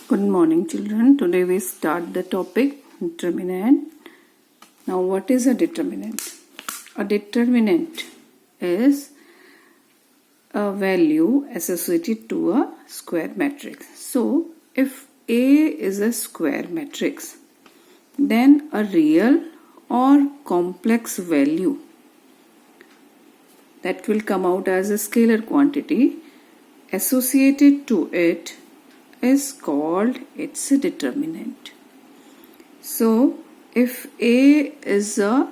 Good morning, children. Today we start the topic determinant. Now, what is a determinant? A determinant is a value associated to a square matrix. So, if A is a square matrix, then a real or complex value that will come out as a scalar quantity associated to it is called its determinant. So, if A is a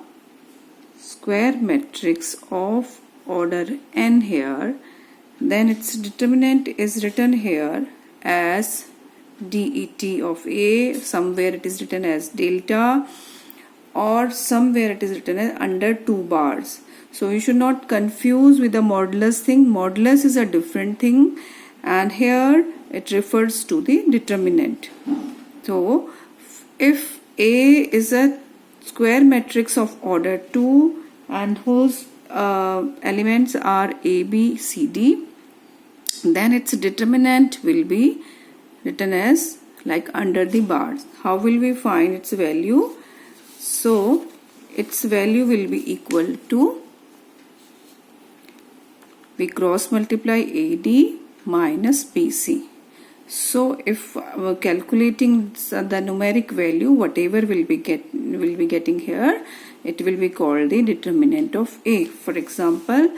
square matrix of order n here, then its determinant is written here as det of A. Somewhere it is written as delta, or somewhere it is written as under 2 bars. So you should not confuse with the modulus thing. Modulus is a different thing, and here it refers to the determinant. So if A is a square matrix of order 2 and whose elements are A, B, C, D, then its determinant will be written as like under the bars. How will we find its value? So its value will be equal to, we cross multiply AD minus BC. So if we're calculating the numeric value, whatever will be getting here, it will be called the determinant of A. For example,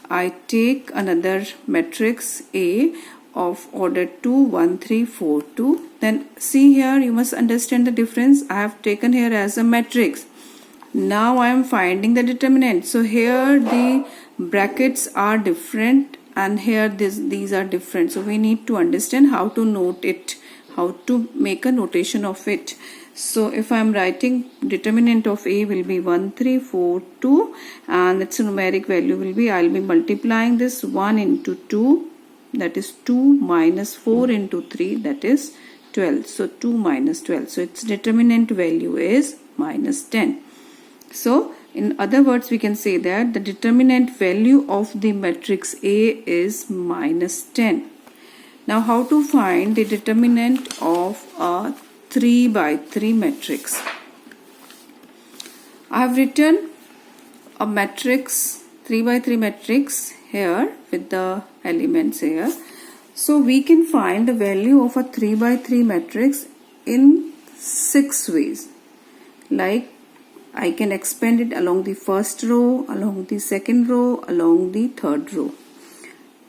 I take another matrix A of order 2, 1, 3, 4, 2. Then see here, you must understand the difference. I have taken here as a matrix. Now I am finding the determinant. So here the brackets are different, and here these are different. So we need to understand how to note it, how to make a notation of it. So if I am writing determinant of A will be 1, 3, 4, 2, and its numeric value will be, I will be multiplying this 1 into 2, that is 2, minus 4 into 3, that is 12. So 2 minus 12. So its determinant value is minus 10. So in other words, we can say that the determinant value of the matrix A is minus 10. Now, how to find the determinant of a 3 by 3 matrix? I have written a matrix, 3 by 3 matrix here with the elements here. So we can find the value of a 3 by 3 matrix in 6 ways. Like, I can expand it along the first row, along the second row, along the third row,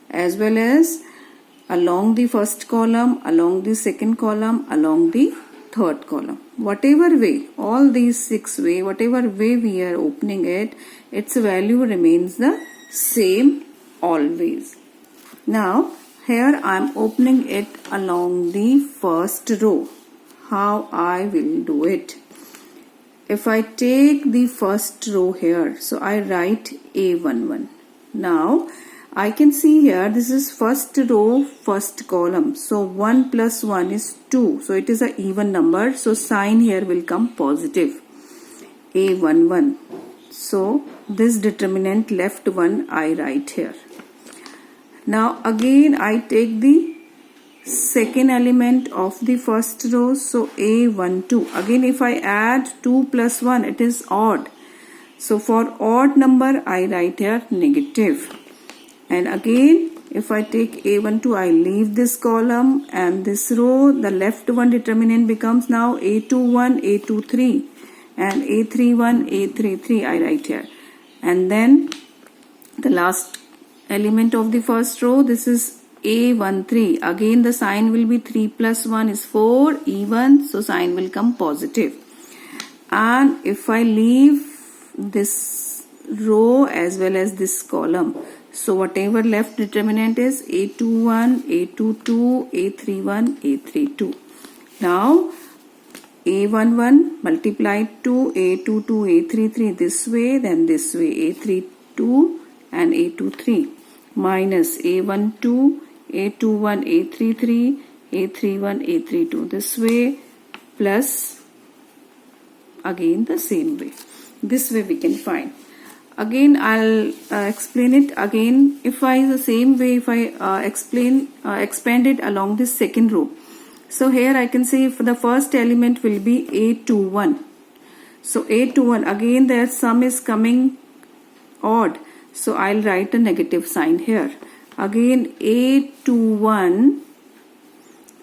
as well as along the first column, along the second column, along the third column. Whatever way, all these 6 ways, whatever way we are opening it, its value remains the same always. Now, here I am opening it along the first row. How I will do it? If I take the first row here, so I write A11. Now, I can see here, this is first row, first column. So, 1 plus 1 is 2. So, it is an even number. So, sign here will come positive. A11. So, this determinant left one I write here. Now, again I take the second element of the first row, so A12. Again, if I add 2 plus 1, it is odd. So for odd number, I write here negative. And again, if I take A12, I leave this column and this row, the left one determinant becomes now A21, A23, and A31, A33, I write here. And then the last element of the first row, this is A13. Again the sign will be 3 plus 1 is 4, even, so sign will come positive. And if I leave this row as well as this column, so whatever left determinant is A21, A22, A31, A32. Now A11 multiplied to A22, A33 this way, then this way, A32 and A23, minus A12, A21, A33, A31, A32 this way, plus again the same way. This way we can find. Again I'll explain it again. If I the same way, if I expand it along this second row, So here I can say if the first element will be A21. So A21, again their sum is coming odd. So I'll write a negative sign here. Again A21,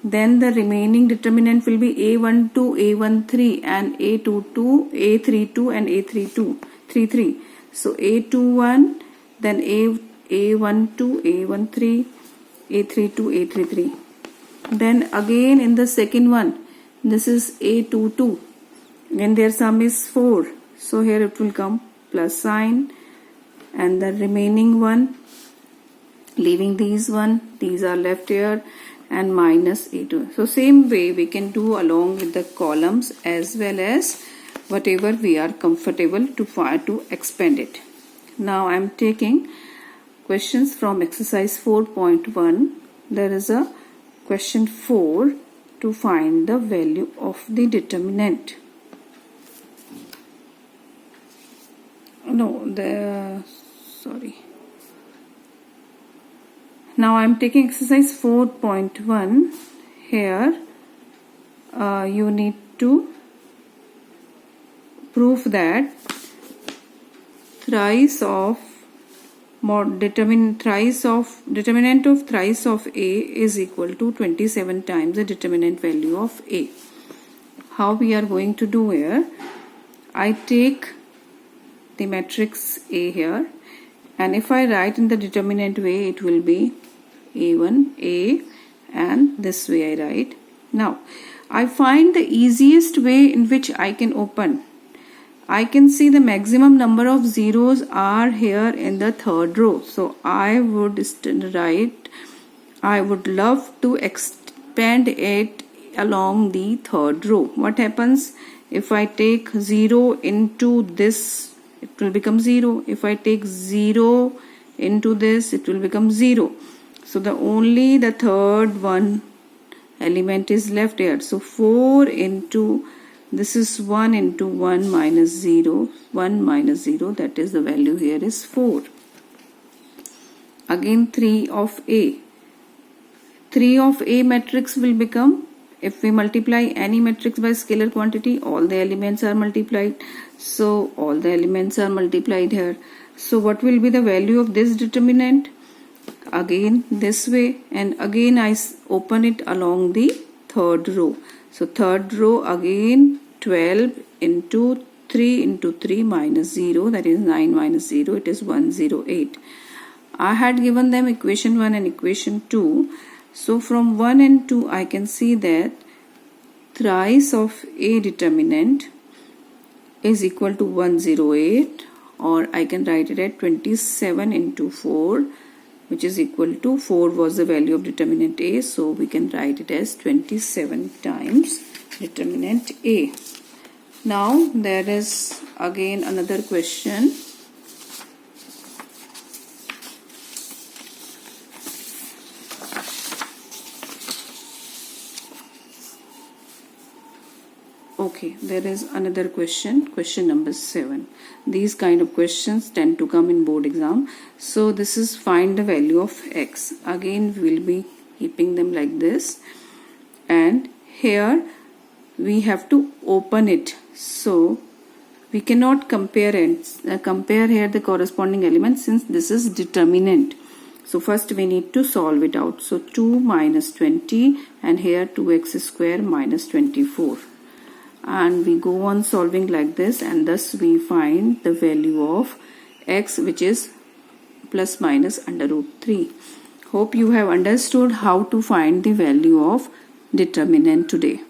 then the remaining determinant will be A12, A13 and A22, A32 and A33. So A21, then A12, A13, A32, A33. Then again in the second one, this is A22. When their sum is 4. So here it will come plus sign, and the remaining one, leaving these are left here, and minus A2. So same way we can do along with the columns as well as whatever we are comfortable to expand it. Now I am taking questions from exercise 4.1. There is a question 4 to find the value of the determinant. Now I am taking exercise 4.1. Here you need to prove that determinant of thrice of A is equal to 27 times the determinant value of A. How we are going to do here? I take the matrix A here, and if I write in the determinant way, it will be A1, A, and this way I write. Now I find the easiest way in which I can open. I can see the maximum number of zeros are here in the third row. So I would love to expand it along the third row. What happens if I take 0 into this? It will become 0. If I take 0 into this, it will become 0. So only the third one element is left here. So 4 into this is 1 into 1 minus 0. 1 minus 0, that is the value here is 4. Again 3 of A. 3 of A matrix will become, if we multiply any matrix by scalar quantity, all the elements are multiplied. So all the elements are multiplied here. So what will be the value of this determinant? Again this way, and again I open it along the third row. So third row again 12 into 3 into 3 minus 0, that is 9 minus 0, it is 108. I had given them equation 1 and equation 2. So from 1 and 2 I can see that thrice of A determinant is equal to 108, or I can write it at 27 into 4, which is equal to 4 was the value of determinant A, so we can write it as 27 times determinant A. Now there is again another question. Okay, there is another question number 7. These kind of questions tend to come in board exam. So this is find the value of x. Again we will be keeping them like this, and here we have to open it. So we cannot compare here the corresponding elements, since this is determinant. So first we need to solve it out. So 2 minus 20, and here 2x square minus 24. And we go on solving like this, and thus we find the value of x, which is plus minus under root 3. Hope you have understood how to find the value of determinant today.